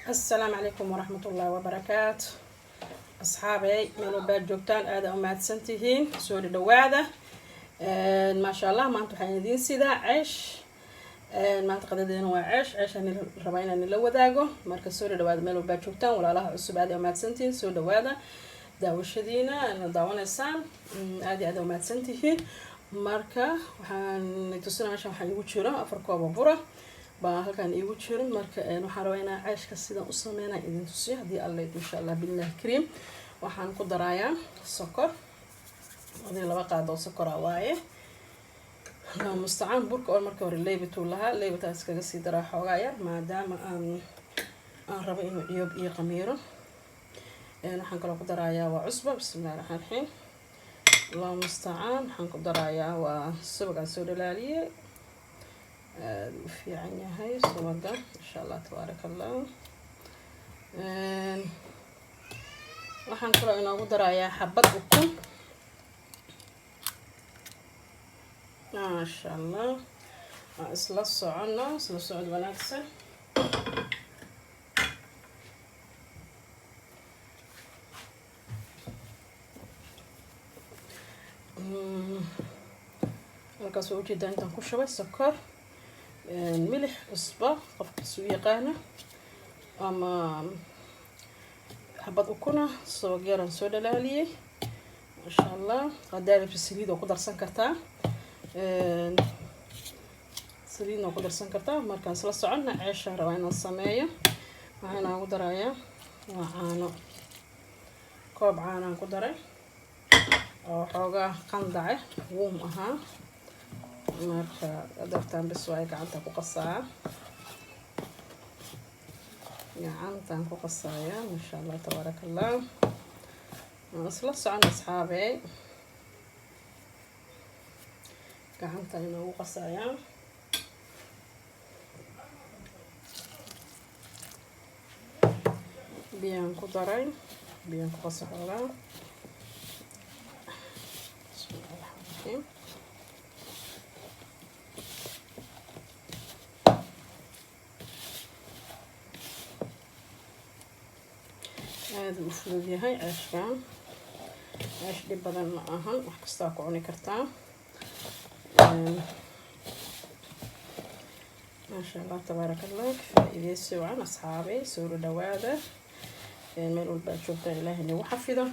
السلام عليكم ورحمة الله وبركاته. أصحابي ملو باد جوجتان آدا وماد سنتهين سوري دواعدة. ما شاء الله ما انتو حيندين سيدا عيش. ما تقدرين هو عيش عشان ربعنا نلو داقو مركز سوري دواعدة ملو باد جوجتان ولا الله عصب آدا وماد سنتين سوري دواعدة داوش دينا داونا سام آدا وماد سنتهين marka waxaan tusina meesha waxaan igu jiro afar koob oo bura baa halkan igu jiro marka waxaan rabaa inaan ceeshka sida u sameeyay idin tusiyo hadii Allah insha Allah billaah kareem waxaan ku darayaa sokor oo laba qaado sokor waaye mustacaan burka oo marka hore leeyahay laha leeyataas kaga sii daraa xoogaa yar maadaama aan rabo inuu ciyoob iyo qamiiro waxaan kala ku darayaa waa cusba bismillaahir rahmaanir rahiim الله مستعان حنقول درايا وسبق سود العالية في عينها هاي سبقة إن شاء الله تبارك الله وحنقول إنه أقول درايا حبة بكم ما شاء الله أسلسوا عنا أسلسوا عند بناتسه halkaas oo jeedaan intaan ku shubay sokor milix cusba qofka soo yaqaan ama xabad ukuna soo geeran soo dhalaaliyay ma sha Allah qadaar saliid oo ku darsan kartaa saliid oo ku darsan kartaa markaan isla soconna ceesha rabaa inaan sameeyo waxaan ugu darayaa caano koob caano ku daray oo xoogaa qandace wuum ahaa marka adartaan bis way gacanta ku qasaa gacantan ku qasaaya ma sha Allah tabarakallah asla socon asxaabay gacanta inuu qasaaya biyaan ku daray biyaan ku qasaaya هذا مفروض يهاي عشان عيش دي بدل معاها وحكستها كوني كرتا ما شاء الله تبارك الله كفاية سوى أصحابي سورة دوادة ميلو الباجوب تاع الله إني وحفظه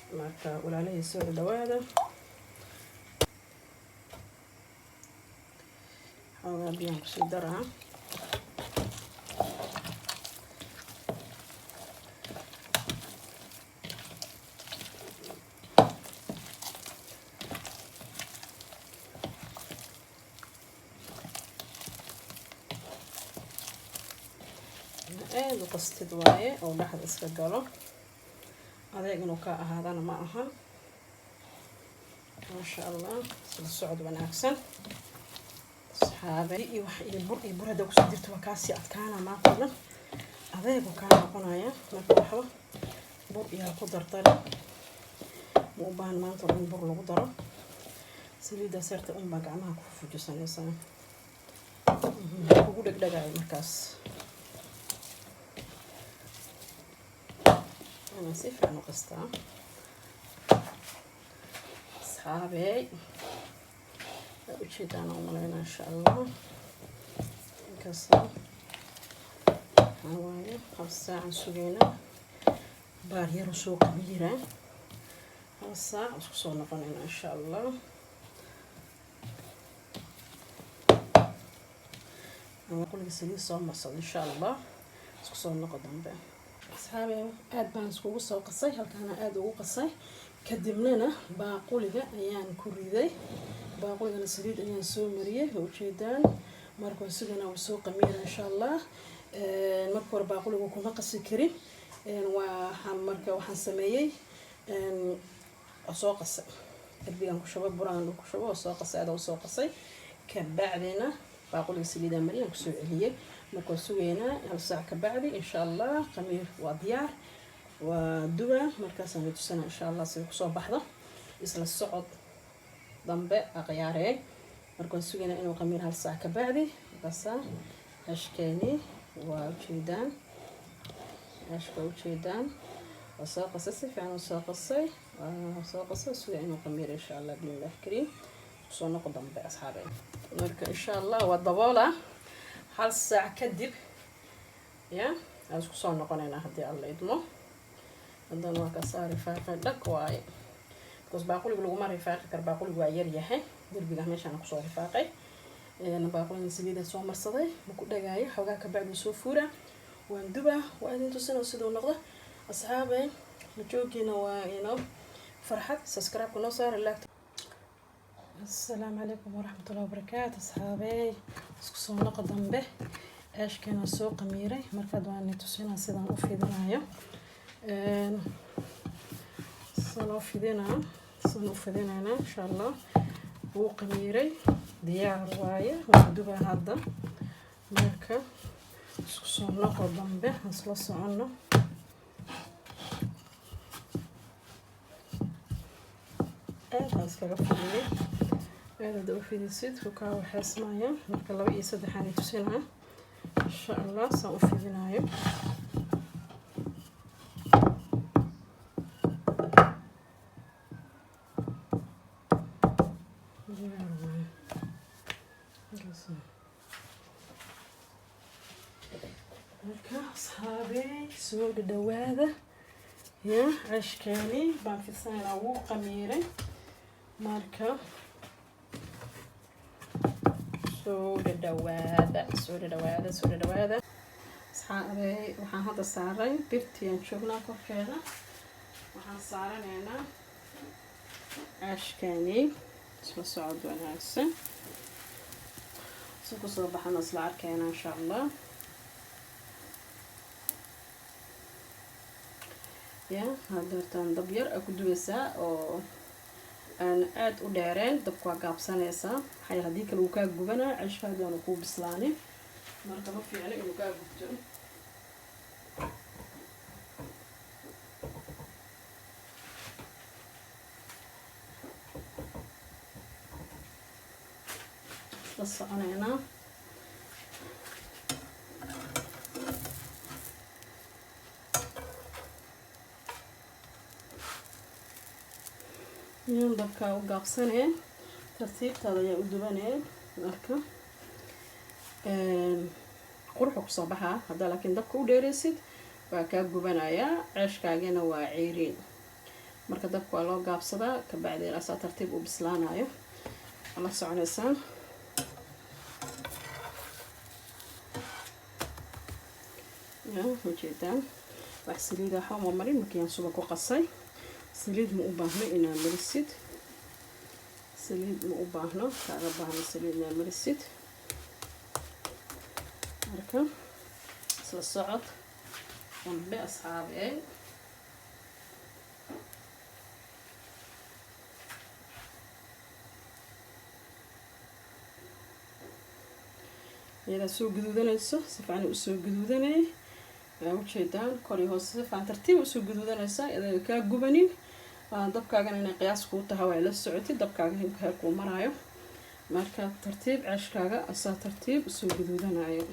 marka walaalahay soo dhawaada xoogaa biyaan ku sii daraa aad u qastid waaye oo dhaxda iska galo adeeg inuu ka ahaadana ma aha ma sha Allah sida socod wanaagsan saxaabay iyo wax iyo burada ku soo dirto kaasi adkaana ma qoran adeeg ka noqonaya marka waxa bur iyo ku dartay oo baan maanta in bur lagu daro saliida sarta gacmaha ku fujisanaysa ugu dhagdhagay markaas أنا سيف عنو قصتا أصحابي وشيت أنا وملينا إن شاء الله نكسر حوالي 5 ساعة سوينا بارير وسوق كبيرة 5 ساعة وصلنا قنينا إن شاء الله أنا أقول لك سليل صوم إن شاء الله وصلنا قدام به أصحابي aad baan iskugu soo qasay halkaana aad ugu qasay kadibna baaquliga ayaan ku riday baaquliga saliid ayaan soo mariyay oo jeedaan marka sidana uu soo qamiir insha Allah marka hore baaquliga kuma qasi karin marka waxaan sameeyay soo qasay kadibaan ku shubay buraan ku shubay soo qasay aad soo qasay ka bacdina baaquliga saliid aan mariyay ku soo celiyay marka suugeena hal saac ka bacdi insha Allah qamiir waa diyaar ودوا مركز أنا تسنى إن شاء الله سيكون بحضة إسلا الصعد ضمبة أغياره مركز سوينا إنه قمير هالساعة كبعدي بس أشكاني وجيدان عشق وجيدان وساق قصصي في عن ساق قصي وساق قصص يعني قمير إن شاء الله بالله الكريم وصلنا قدام بأصحابي نرك إن شاء الله والضبالة حال الساعة كدب يا أشوف صلنا قنينا هدي الله يدمه عندنا وكسار فاقة لك واي بس باقول يقولوا ما رفاقي كرباقول يقول يريحه دربي له ماشي أنا كسور رفاقي أنا باقول إن سليدة سو مرصدي بكل دقايق حوجا كبعد سوفورة وندبه وأنتم تسنوا سدوا نقطة أصحابي نجوكينا وينو فرحة سبسكرايب كنا صار اللايك. السلام عليكم ورحمة الله وبركاته أصحابي سكسونا قدام به إيش كنا سوق ميري مركز واني تسينا سيدان أفيدنا صنوفيدنا إن شاء الله وقميري ديار واية ودوبة هذا مركز سكسونا قدام به نصلص عنه iskaga fadhiyay aad u fidisid ka waxa ismaaya marka 2 iyo 3 aan tusinaa insha Allah saan u fidinayo marka asxaabi soo dhawaada ya ashkani baan fidsanaynaa wuu qamiiray marka soo dhawaada asxaabi waxaan hadda saaray birtiyan joognaa korkeeda waxaan saaranaynaa ashkani isla socod wanaagsan soo kusoo baxana isla arkayna insha Allah يا هذا تان دبير أكو دوسة أو أنا قاعد ودارين دبقوا قابسان يسا حي هذيك الوكاء جبنا عيش هذا أنا كوب بسلاني مرتبط في عليه الوكاء جبتون بس أنا هنا يوم دبكا وقابسنه ترتيب هذا يا ودبنه marka qurxu ku soo baxa hada laakiin dabka u dheereysid waa ka gubanaya ceeshkaagana waa ciiriin marka dabka waa loo gaabsadaa ka bacdeen asaa tartiib u bislaanayo la soconaysan ya wajidaan wax saliida xawma marin markii suba ku qasay سليد مو باهنا إنا مرسيد سليد مو باهنا كأنا باهنا سليد إنا مرسيد هركا صعد ونبي أصحابي إذا سوق جدودنا يسوع سفعني وسوق جدودنا وشيدان كوري هو سفعن ترتيب وسوق جدودنا يسا إذا كجبنين dabkaagan inay qiyaas ku tahay way la socotay dabkaaga heer ku marayo marka tartiib cashkaaga asaa tartiib soo guduudanayo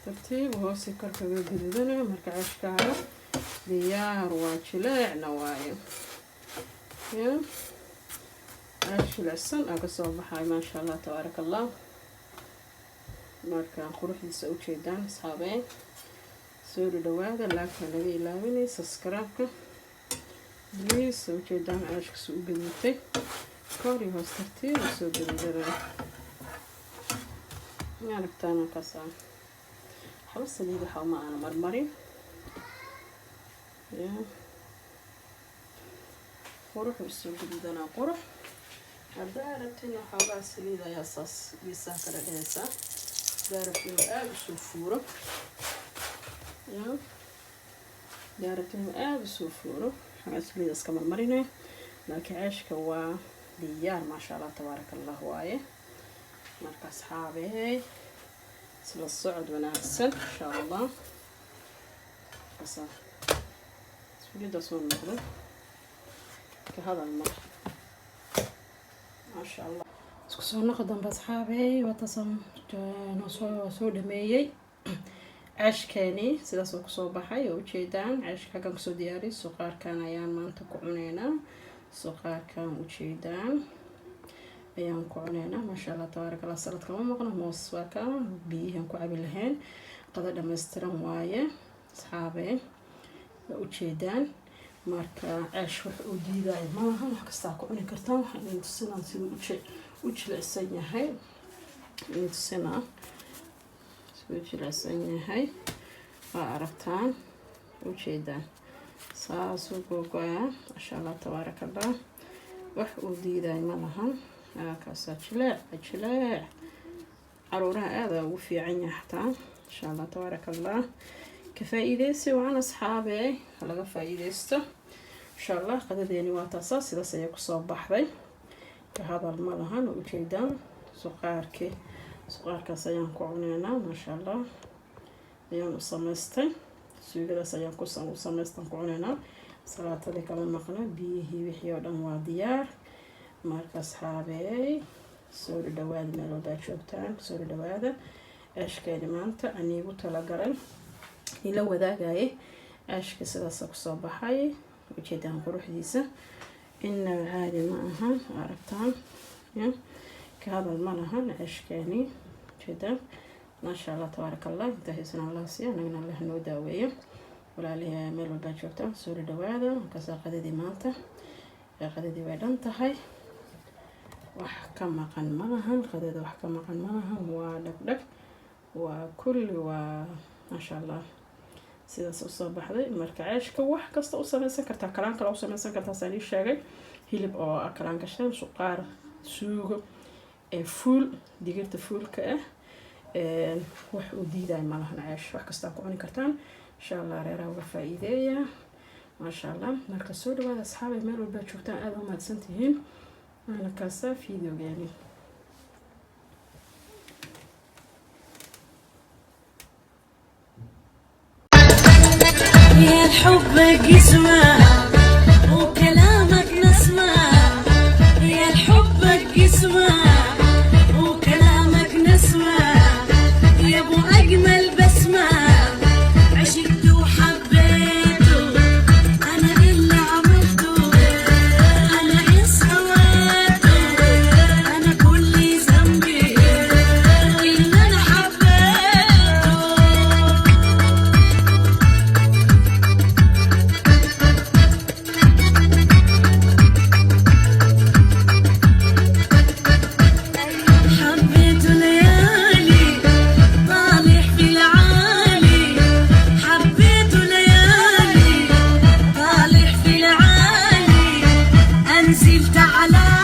tartiib hoos karkaga guduudanayo marka cashkaaga diyaar waa jileecna waayo ya ashilsan aga soo baxay ma sha Allah tabarakallah marka quruxdiisa u jeedaan asxaabay soo dhawaada laagta laga ilaawinay subscribe بليز سويتي دام عاشق سوق جديدتي كوري هوسترتي وسوق جديدة يعني بتاعنا كسا حبس اللي بحاول معنا مرمري يا قروح وسوق جديدة أنا قروح هذا ربتنا حاول سليدة يا صاص بيسافر الإنسان دارتنا أب سوفورة يا دارتنا أب سوفورة حاسبين اسكمل مرينه لكن عيشك هو ديار ما شاء الله تبارك الله وايه marka asxaabe sida socod wanaagsan insha Allah سوليدة سون نقول كهذا المر ما شاء الله سكسون نقدم بأصحابي وتصم نصور دميي cashkani sidaas oo kusoo baxay oo ujeedaan cashka kan kusoo diyaariyay suqaarkan ayaan maanta ku cuneynaa suqaarkan ujeedaan ayaan ku cuneynaa maasha Allah tabaaraka Allah saladka ma maqno moos waa ka biyahan ku cabi lahayn qada dhameystiran waaye asxaabe ujeedaan marka cash wax u diiday maaha wax kasta ku cuni kartaa waxaan tusinaa sidoo u jilicsan yahay tusinaa jilicsan yahay waa aragtaan ujeedaan saas u gogoya masha Allah tabaaraka Allah wax uu diiday ma lahan kaasa jileec caruuraha aad ugu fiican yahay xataa masha Allah tabaaraka Allah ka faa'iideysi waan asxaabe laga faa'iideysto insha Allah qadadeeni waa taas sidaas ay ku soo baxday ka hadal ma lahan ujeedaan suqaarkaas ayaan ku cuneynaa maasha Allah ayaan u samaystay suugadaas ayaan ku samaystan ku cuneynaa salaatadii kala maqna biyihii wixii oo dhan waa diyaar marka asxaabey soo dhawaada meel walba joogtaan soo dhawaada ashkeeni maanta anigu talagalay ila wadaagay ashka sidaas ku soo baxay ujeedaan quruxdiisa inna caadi ma aha aragtaan كهذا المنها عشكاني جدا ما شاء الله تبارك الله انتهينا الله سيا نقنا الله نوداوية ولا لها ميل والباجوتا سوري دوادا كسا قددي مانتا قددي ويدان تهي وحكم مقن منها قدد وحكم مقن منها ودك وكل وما شاء الله سيدا صباح ذي مركع عيشك وح كستا وصلنا سكرتا كلام كلا وصلنا سكرتا سالي شاقي هيلب او اكلان كشتان سقار سوق فول digirta fuulka wax u diiday ma lahan caash wax kasta ku cuni kartaan insha Allah reeraha uga faa'iideeya ma sha Allah marka soo dhawaada asxaabay meel walba joogtaan aad u mahadsantihiin ana kaasa fiidiyogeeni يا حبك يسمع وكلامك نسمع يا حبك يسمع نزلت على